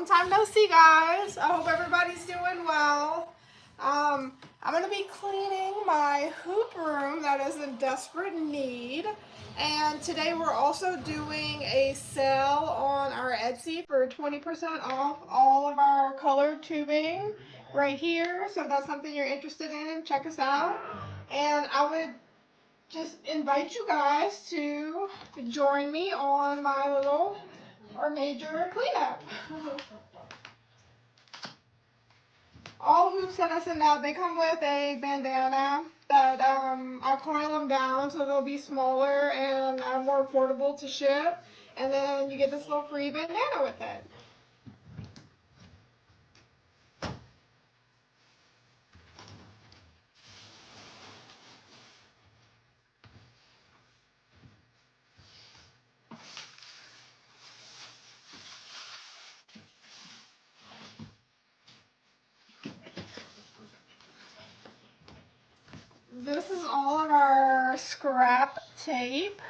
long time no see, guys. I hope everybody's doing well. I'm going to be cleaning my hoop room that is in desperate need. And today we're also doing a sale on our Etsy for 20% off all of our colored tubing right here. So if that's something you're interested in, check us out. And I would just invite you guys to join me on my little or major cleanup. All hoops that I send out, they come with a bandana that I coil them down so they'll be smaller and more affordable to ship. And then you get this little free bandana with it. This is all of our scrap tape.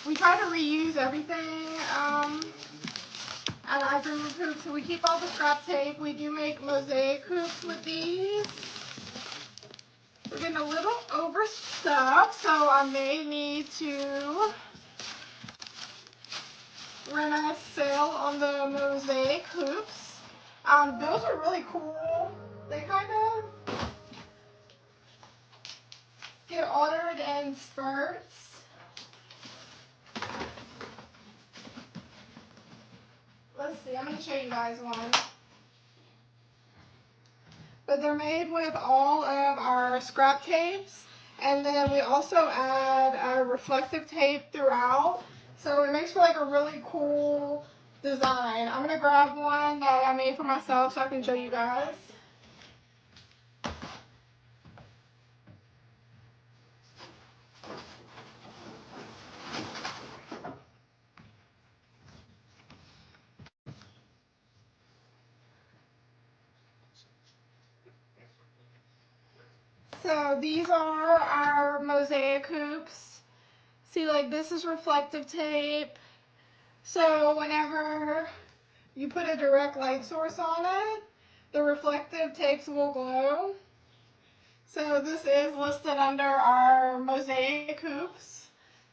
We try to reuse everything at our group of hoops, so we keep all the scrap tape. We do make Mosaic hoops with these. We're getting a little overstuffed, so I may need to run a sale on the Mosaic hoops. Those are really cool. They kind of get ordered in spurts. Let's see, I'm going to show you guys one. But they're made with all of our scrap tapes, and then we also add our reflective tape throughout, so it makes for like a really cool design. I'm going to grab one that I made for myself so I can show you guys. So these are our Mosaic hoops. See, like this is reflective tape. So whenever you put a direct light source on it, the reflective tapes will glow. So this is listed under our Mosaic hoops.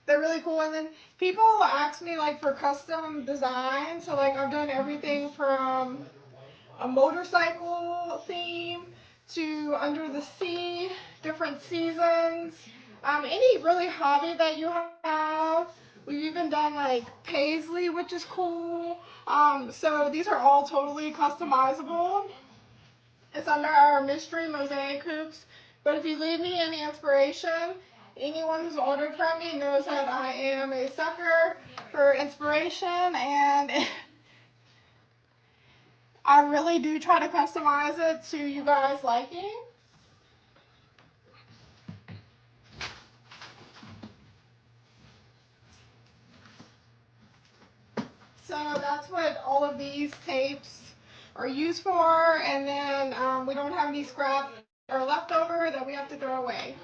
They're really cool. And then people ask me like for custom design. So like I've done everything from a motorcycle theme to under the sea, different seasons, any really hobby that you have. We've even done like paisley, which is cool. So these are all totally customizable. It's under our mystery Mosaic hoops. But if you leave me any inspiration, anyone who's ordered from me knows that I am a sucker for inspiration, and I really do try to customize it to you guys' liking. So that's what all of these tapes are used for, and then we don't have any scrap or leftover that we have to throw away.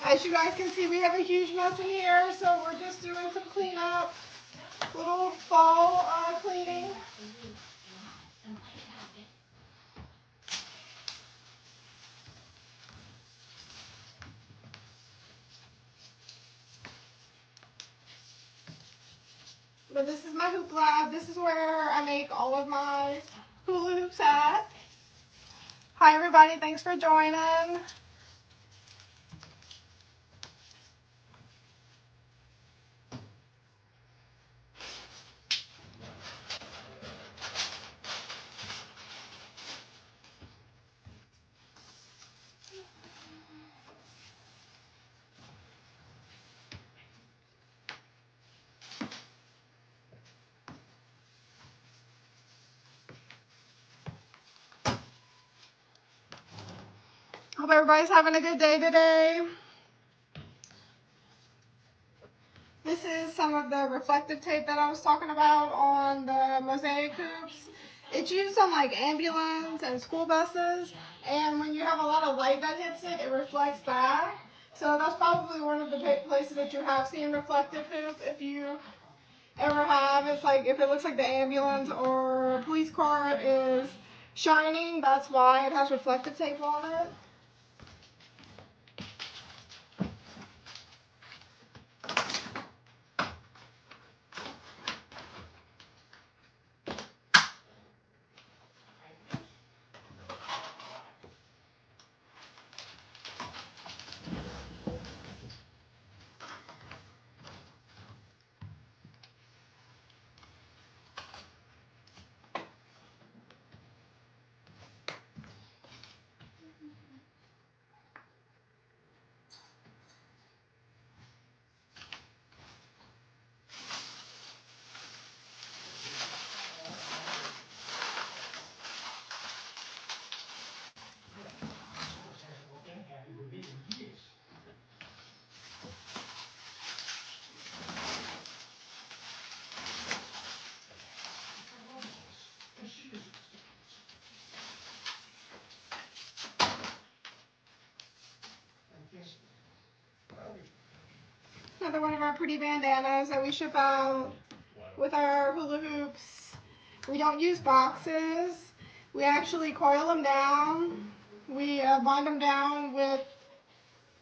As you guys can see, we have a huge mess in here, so we're just doing some cleanup, little fall cleaning. But this is my hoop lab. This is where I make all of my hula hoops at. Hi everybody, thanks for joining. Hope everybody's having a good day today. This is some of the reflective tape that I was talking about on the Mosaic hoops. It's used on like ambulance and school buses, and when you have a lot of light that hits it, it reflects back. So that's probably one of the places that you have seen reflective hoop. If you ever have, it's like if it looks like the ambulance or police car is shining, that's why it has reflective tape on it. Another one of our pretty bandanas that we ship out with our hula hoops. We don't use boxes. We actually coil them down. We bind them down with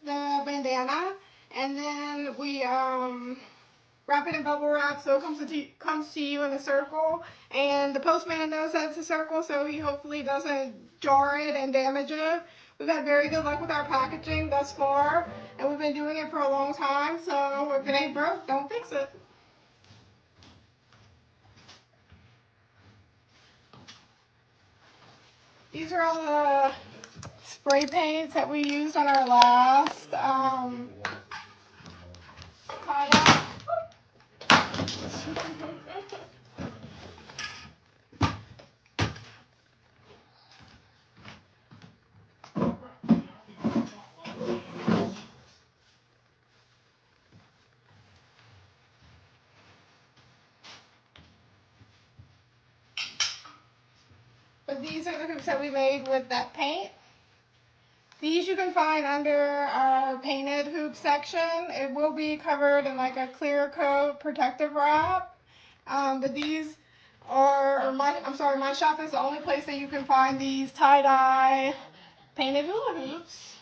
the bandana, and then we wrap it in bubble wrap so it comes to you in a circle. And the postman knows that it's a circle, so he hopefully doesn't jar it and damage it. We've had very good luck with our packaging thus far, and we've been doing it for a long time, so if it ain't broke, don't fix it. These are all the spray paints that we used on our last tie-dye. But these are the hoops that we made with that paint. These you can find under our painted hoop section. It will be covered in like a clear coat protective wrap. But these are, my shop is the only place that you can find these tie-dye painted hula hoops.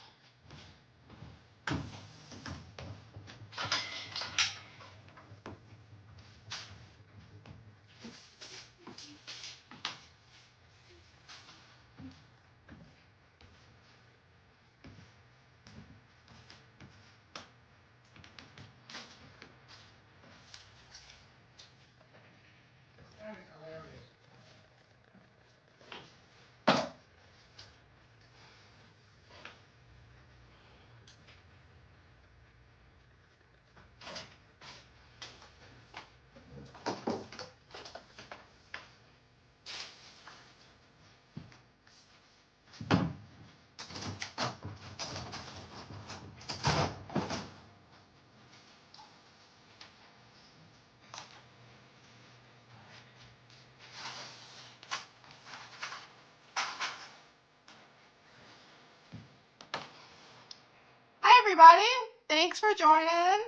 Hi everybody, thanks for joining.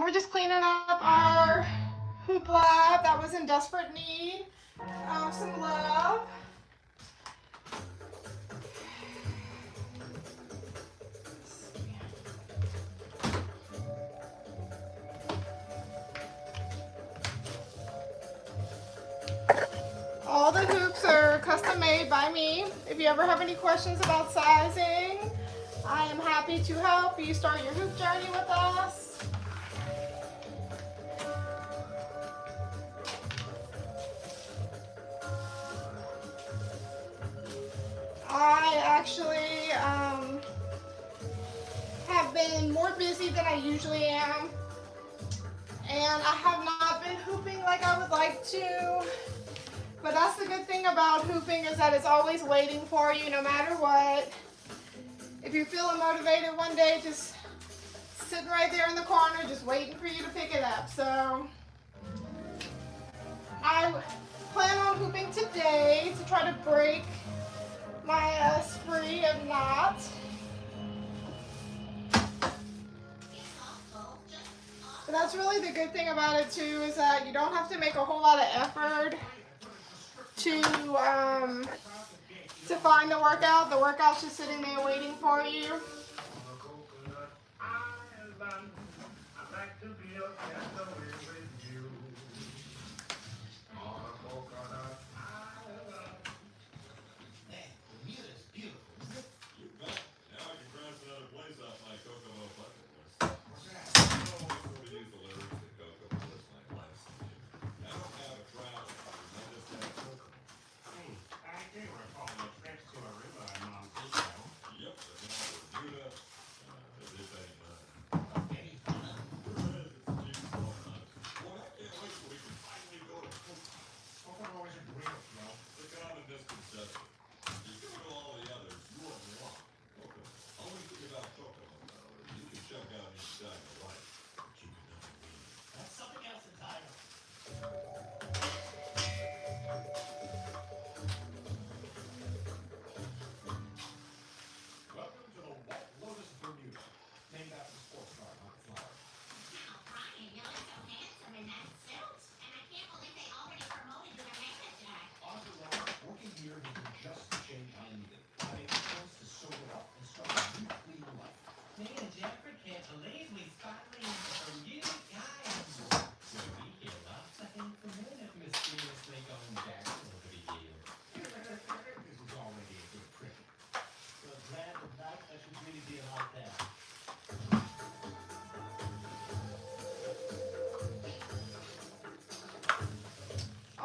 We're just cleaning up our hoop lab that was in desperate need of some love. All the hoops are custom made by me. If you ever have any questions about sizing, I am happy to help you start your hoop journey with us. I actually have been more busy than I usually am, and I have not been hooping like I would like to. But that's the good thing about hooping is that it's always waiting for you no matter what. you're feeling motivated one day, just sitting right there in the corner, just waiting for you to pick it up. So I plan on hooping today to try to break my spree of knots. But that's really the good thing about it too, is that you don't have to make a whole lot of effort to find the workout. The workout's just sitting there waiting for you.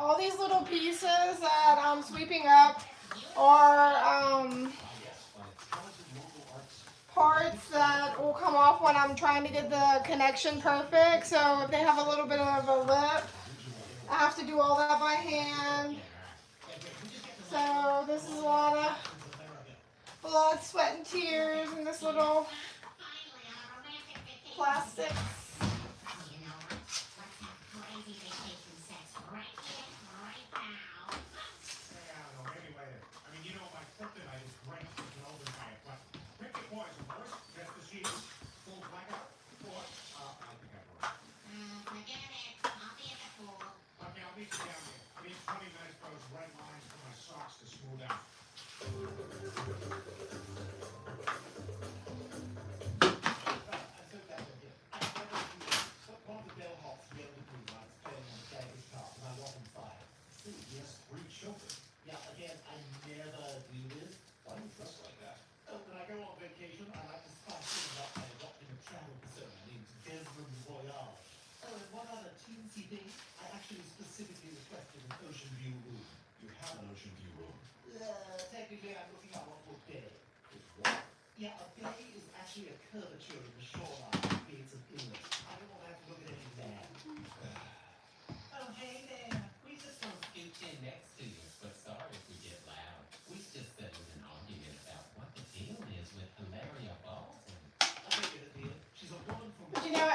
All these little pieces that I'm sweeping up are parts that will come off when I'm trying to get the connection perfect. So if they have a little bit of a lip, I have to do all that by hand. So this is a lot of blood, sweat, and tears in this little plastic.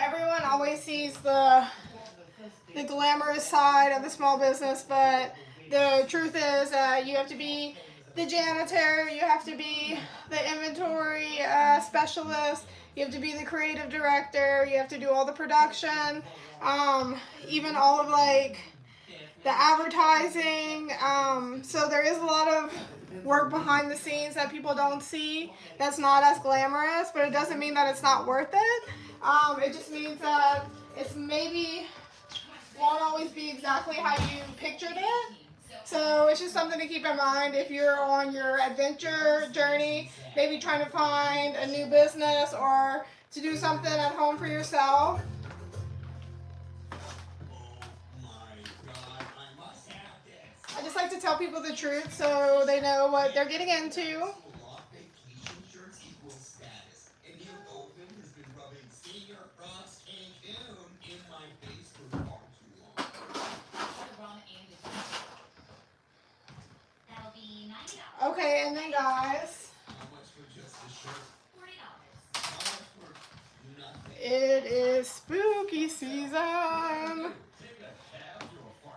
Everyone always sees the glamorous side of the small business, but the truth is that you have to be the janitor, you have to be the inventory specialist, you have to be the creative director, you have to do all the production, even all of like the advertising. So there is a lot of work behind the scenes that people don't see that's not as glamorous, but it doesn't mean that it's not worth it. It just means that it's maybe won't always be exactly how you pictured it. So it's just something to keep in mind if you're on your adventure journey, maybe trying to find a new business or to do something at home for yourself. I just like to tell people the truth so they know what they're getting into. Okay, and then guys, It is spooky season.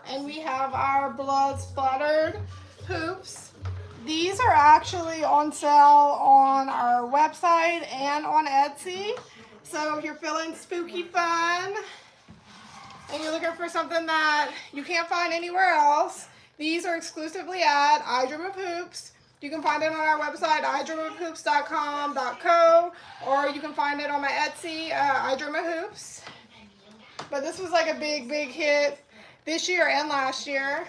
And we have our blood splattered hoops. These are actually on sale on our website and on Etsy. So if you're feeling spooky fun and you're looking for something that you can't find anywhere else, these are exclusively at I Dream of Hoops. You can find it on our website, idreamofhoops.com.co, or you can find it on my Etsy, I Dream of Hoops. But this was like a big, big hit this year and last year.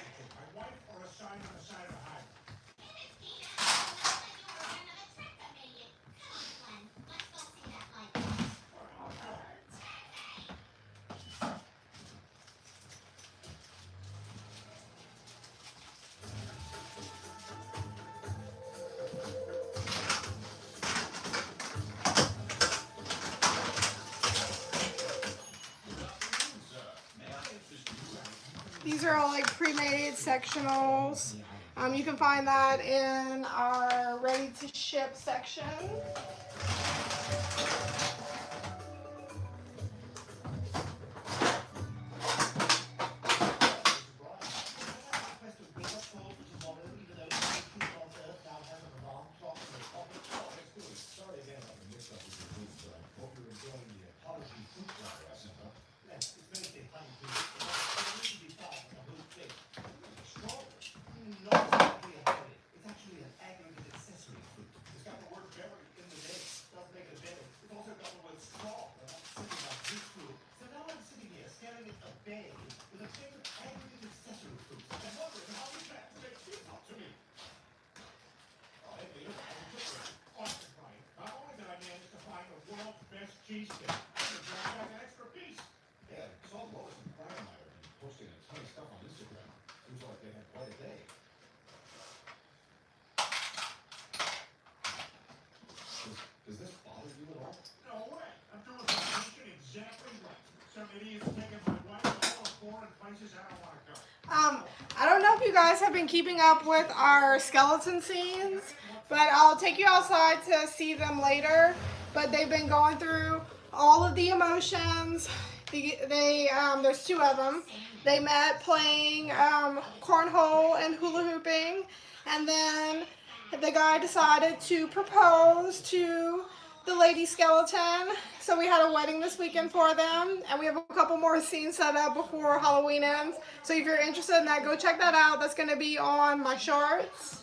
These are all like pre-made sectionals. You can find that in our ready-to-ship section. Does this bother you at all? No way. I'm doing the mission exactly right. Some idiot's taking my wife to all the foreign places I don't want to go. I don't know if you guys have been keeping up with our skeleton scenes, but I'll take you outside to see them later. But they've been going through all of the emotions. There's two of them. They met playing cornhole and hula hooping, and then the guy decided to propose to the lady skeleton. So we had a wedding this weekend for them, and we have a couple more scenes set up before Halloween ends. So if you're interested in that, go check that out. That's going to be on my shorts.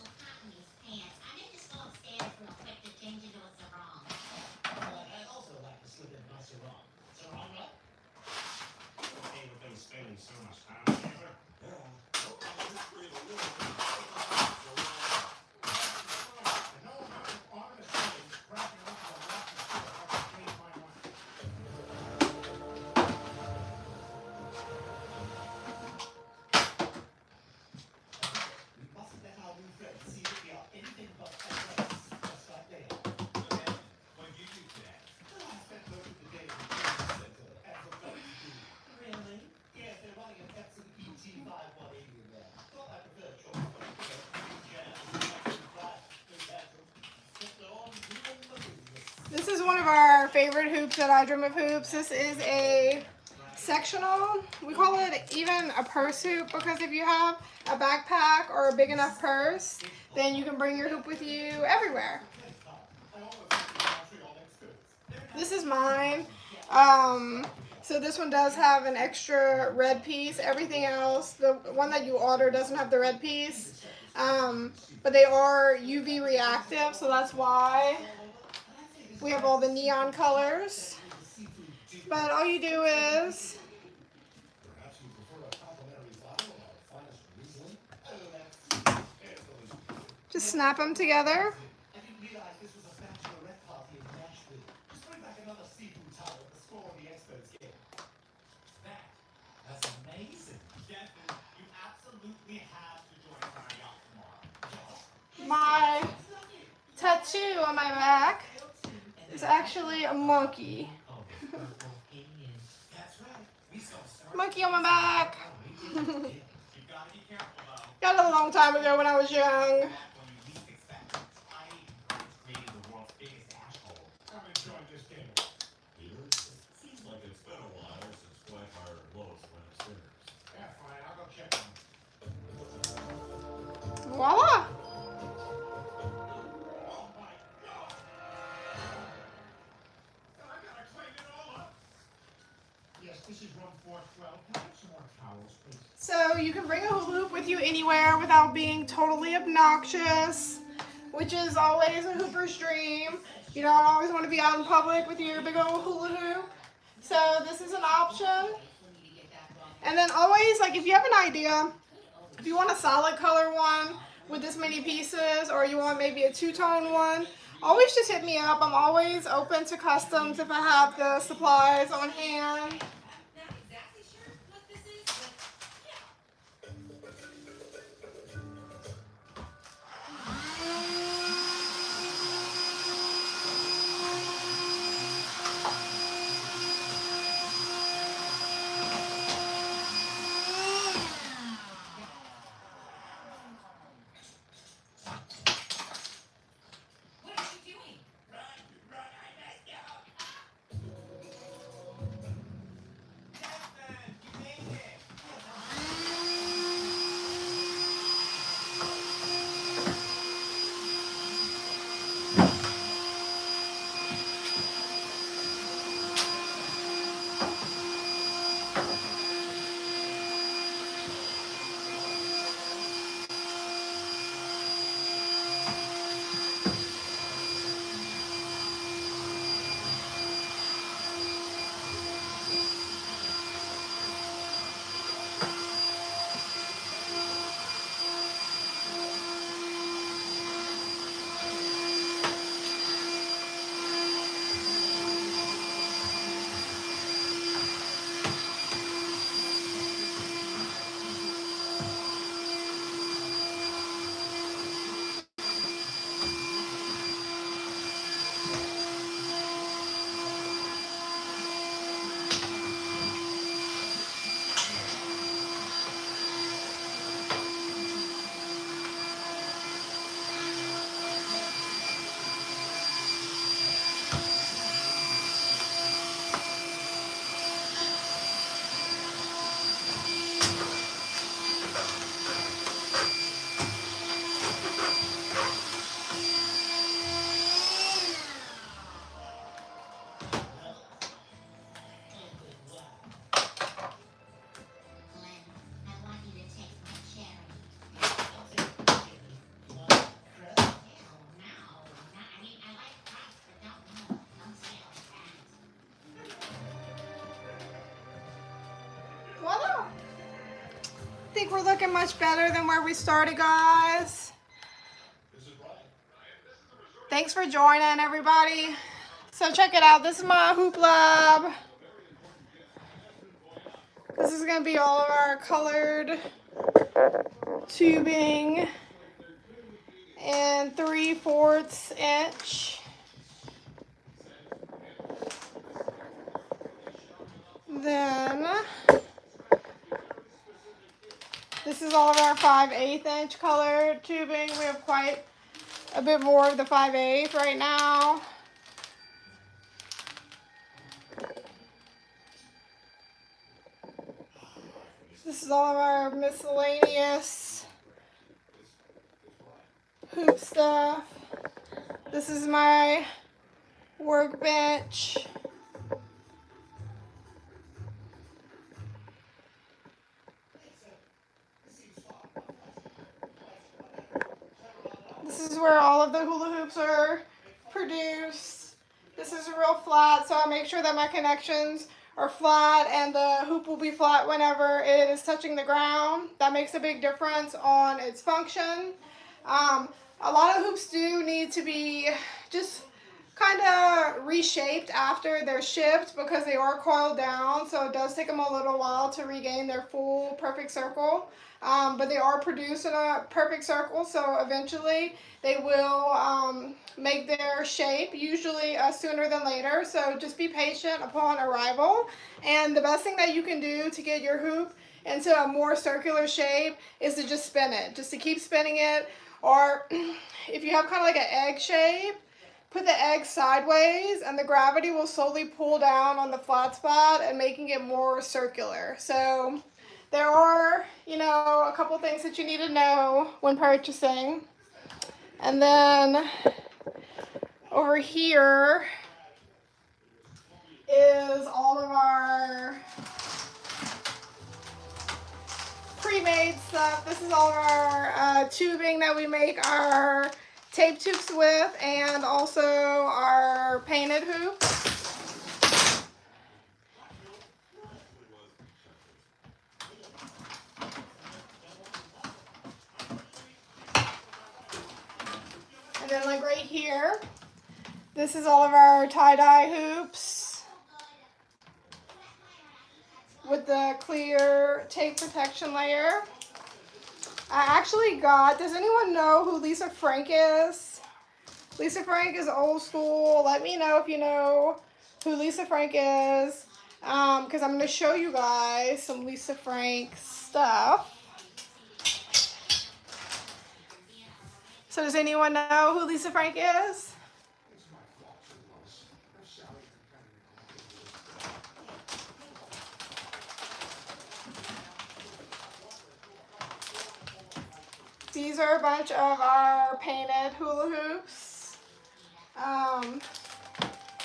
This is one of our favorite hoops at I Dream of Hoops. This is a sectional. We call it even a purse hoop because if you have a backpack or a big enough purse, then you can bring your hoop with you everywhere. This is mine. So this one does have an extra red piece. Everything else, the one that you order doesn't have the red piece. But they are UV reactive, so that's why we have all the neon colors. But all you do is just snap them together. My tattoo on my back is actually a monkey. Monkey on my back. Got it a long time ago when I was young. This is room 412. Can I have some more towels, please? So you can bring a hula hoop with you anywhere without being totally obnoxious, which is always a hooper's dream. You don't always want to be out in public with your big old hula hoop. So this is an option. And then always, like, if you have an idea, if you want a solid color one with this many pieces, or you want maybe a two-tone one, always just hit me up. I'm always open to customs if I have the supplies on hand. Voila! I think we're looking much better than where we started, guys. Thanks for joining, everybody. So check it out. This is my hoop lab. This is going to be all of our colored tubing and 3/4 inch. Then this is all of our 5/8 inch colored tubing. We have quite a bit more of the 5/8 right now. This is all of our miscellaneous hoop stuff. This is my workbench. This is where all of the hula hoops are produced. This is real flat, so I make sure that my connections are flat and the hoop will be flat whenever it is touching the ground. That makes a big difference on its function. A lot of hoops do need to be just kind of reshaped after they're shipped because they are coiled down, so it does take them a little while to regain their full perfect circle. But they are produced in a perfect circle, so eventually they will make their shape, usually sooner than later. So just be patient upon arrival. And the best thing that you can do to get your hoop into a more circular shape is to just spin it, just to keep spinning it. Or if you have kind of like an egg shape, put the egg sideways and the gravity will slowly pull down on the flat spot and making it more circular. So there are, a couple things that you need to know when purchasing. And then over here is all of our pre-made stuff. This is all of our tubing that we make our tape tubes with, and also our painted hoops. And then like right here, this is all of our tie-dye hoops with the clear tape protection layer. I actually got, does anyone know who Lisa Frank is? Lisa Frank is old school. Let me know if you know who Lisa Frank is, because I'm going to show you guys some Lisa Frank stuff. So does anyone know who Lisa Frank is? These are a bunch of our painted hula hoops.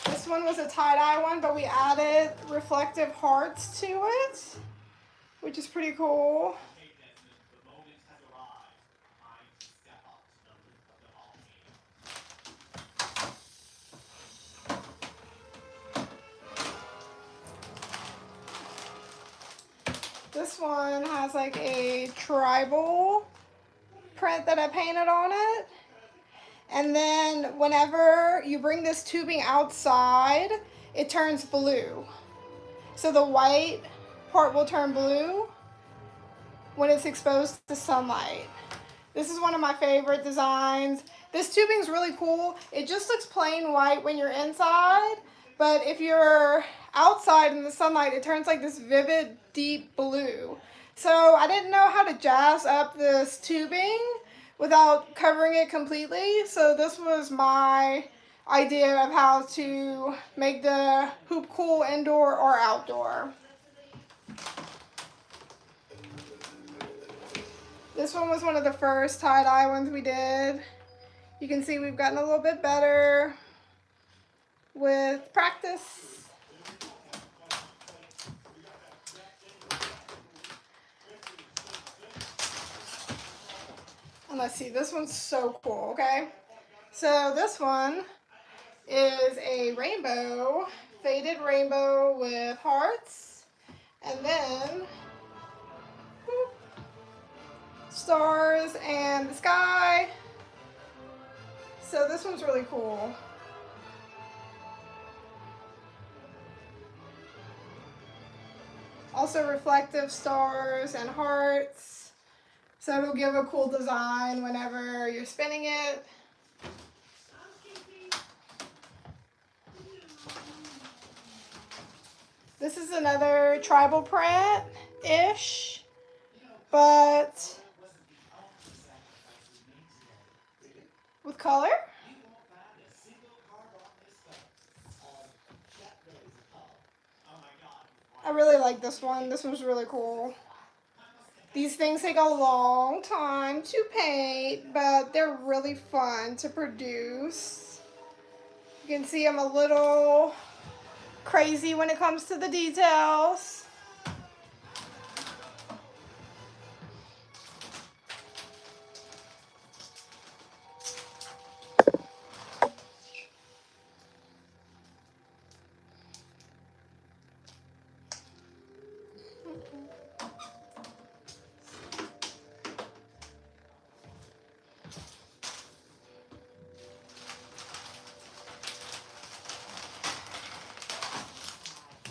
This one was a tie-dye one, but we added reflective hearts to it, which is pretty cool. This one has like a tribal print that I painted on it. And then whenever you bring this tubing outside, it turns blue. So the white part will turn blue when it's exposed to sunlight. This is one of my favorite designs. This tubing is really cool. It just looks plain white when you're inside, but if you're outside in the sunlight, it turns like this vivid, deep blue. So I didn't know how to jazz up this tubing without covering it completely. So this was my idea of how to make the hoop cool indoor or outdoor. This one was one of the first tie-dye ones we did. You can see we've gotten a little bit better with practice. And let's see, this one's so cool, okay? So this one is a rainbow, faded rainbow with hearts, and then whoop, stars and the sky. So this one's really cool. Also reflective stars and hearts. So it'll give a cool design whenever you're spinning it. This is another tribal print-ish, but with color. I really like this one. This one's really cool. These things take a long time to paint, but they're really fun to produce. You can see I'm a little crazy when it comes to the details.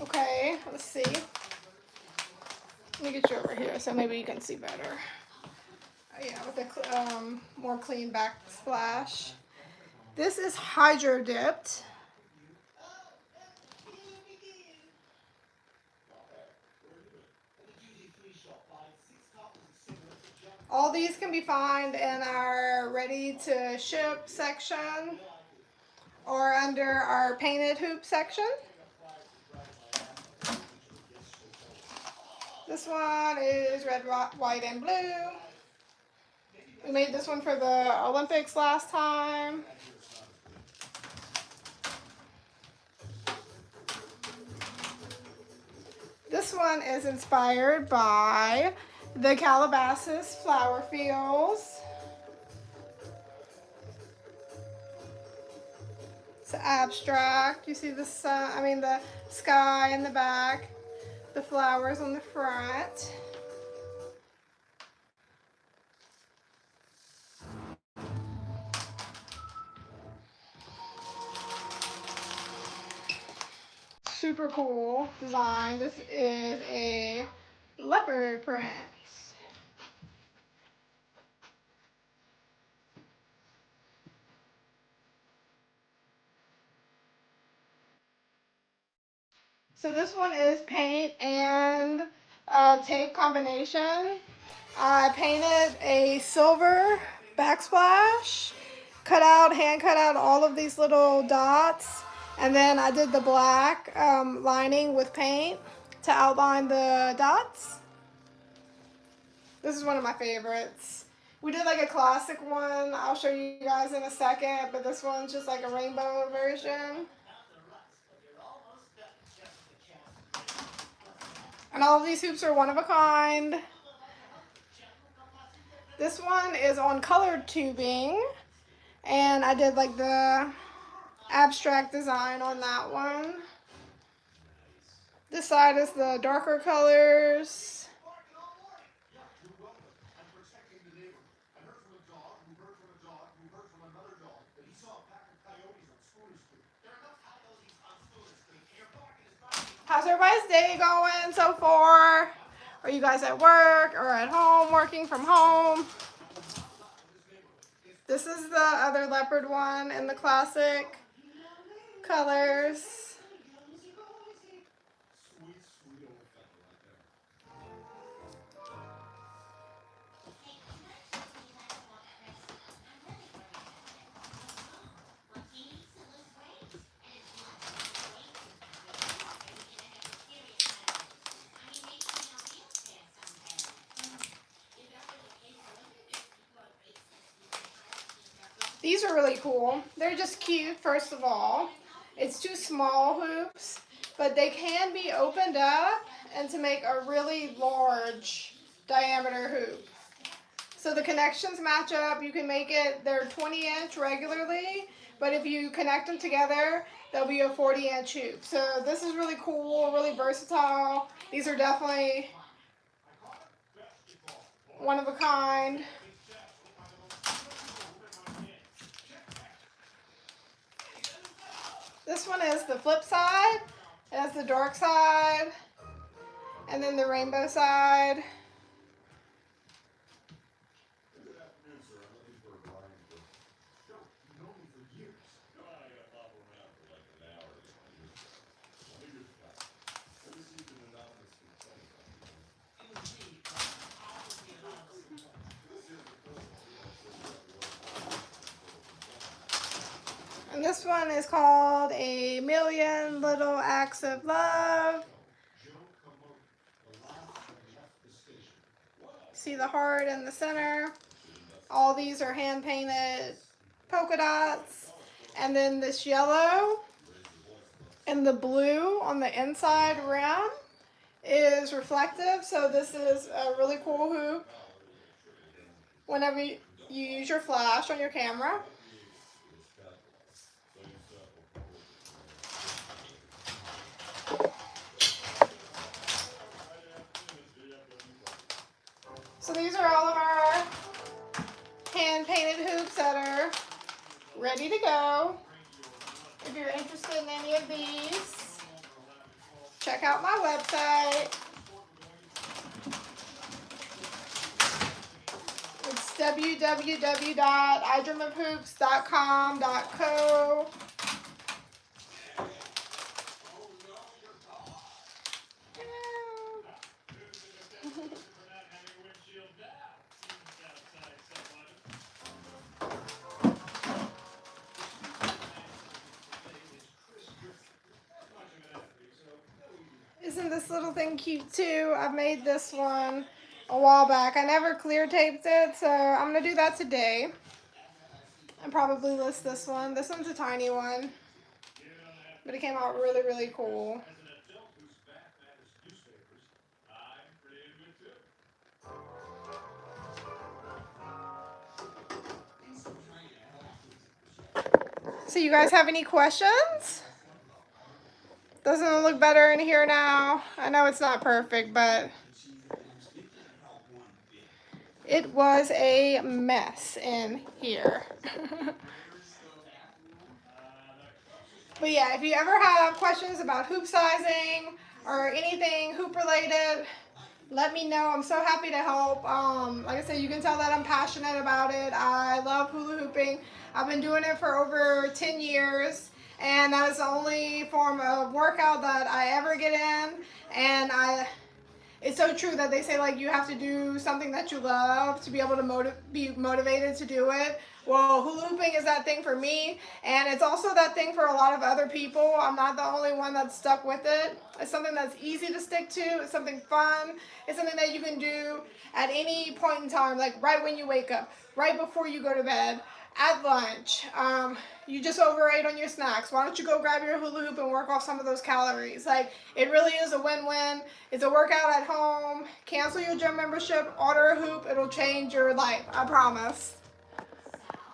Okay, let's see. Let me get you over here so maybe you can see better. Yeah, with a more clean backsplash. This is hydro dipped. All these can be found in our ready to ship section or under our painted hoop section. This one is red, white, and blue. We made this one for the Olympics last time. This one is inspired by The Calabasas flower fields. It's abstract. You see the sun, the sky in the back, the flowers on the front. Super cool design. This is a leopard print. So this one is paint and tape combination. I painted a silver backsplash, hand cut out all of these little dots, and then I did the black lining with paint to outline the dots. This is one of my favorites. We did like a classic one, I'll show you guys in a second, but this one's just like a rainbow version. And all of these hoops are one of a kind. This one is on colored tubing, and I did like the abstract design on that one. This side is the darker colors. How's everybody's day going so far? Are you guys at work or at home, working from home? This is the other leopard one in the classic colors. These are really cool. They're just cute, first of all. It's two small hoops, but they can be opened up and to make a really large diameter hoop. So the connections match up. You can make it, they're 20-inch regularly, but if you connect them together, they'll be a 40-inch hoop. So this is really cool, really versatile. These are definitely one of a kind. This one is the flip side. It has the dark side and then the rainbow side. And this one is called A Million Little Acts of Love. See the heart in the center. All these are hand painted polka dots. And then this yellow and the blue on the inside rim is reflective. So this is a really cool hoop whenever you use your flash on your camera. So these are all of our hand-painted hoops that are ready to go. If you're interested in any of these, check out my website. It's www.idreamofhoops.com.co. Isn't this little thing cute too? I made this one a while back. I never clear taped it, so I'm going to do that today. And probably list this one. This one's a tiny one, but it came out really, really cool. So you guys have any questions? Doesn't it look better in here now? I know it's not perfect, but it was a mess in here. But yeah, if you ever have questions about hoop sizing or anything hoop related, let me know. I'm so happy to help. Like I said, you can tell that I'm passionate about it. I love hula hooping. I've been doing it for over 10 years, and that is the only form of workout that I ever get in. And it's so true that they say, like, you have to do something that you love to be able to be motivated to do it. Well, hula hooping is that thing for me, and it's also that thing for a lot of other people. I'm not the only one that's stuck with it. It's something that's easy to stick to. It's something fun. It's something that you can do at any point in time, like right when you wake up, right before you go to bed, at lunch. You just overate on your snacks. Why don't you go grab your hula hoop and work off some of those calories? Like, it really is a win-win. It's a workout at home. Cancel your gym membership, order a hoop. It'll change your life, I promise.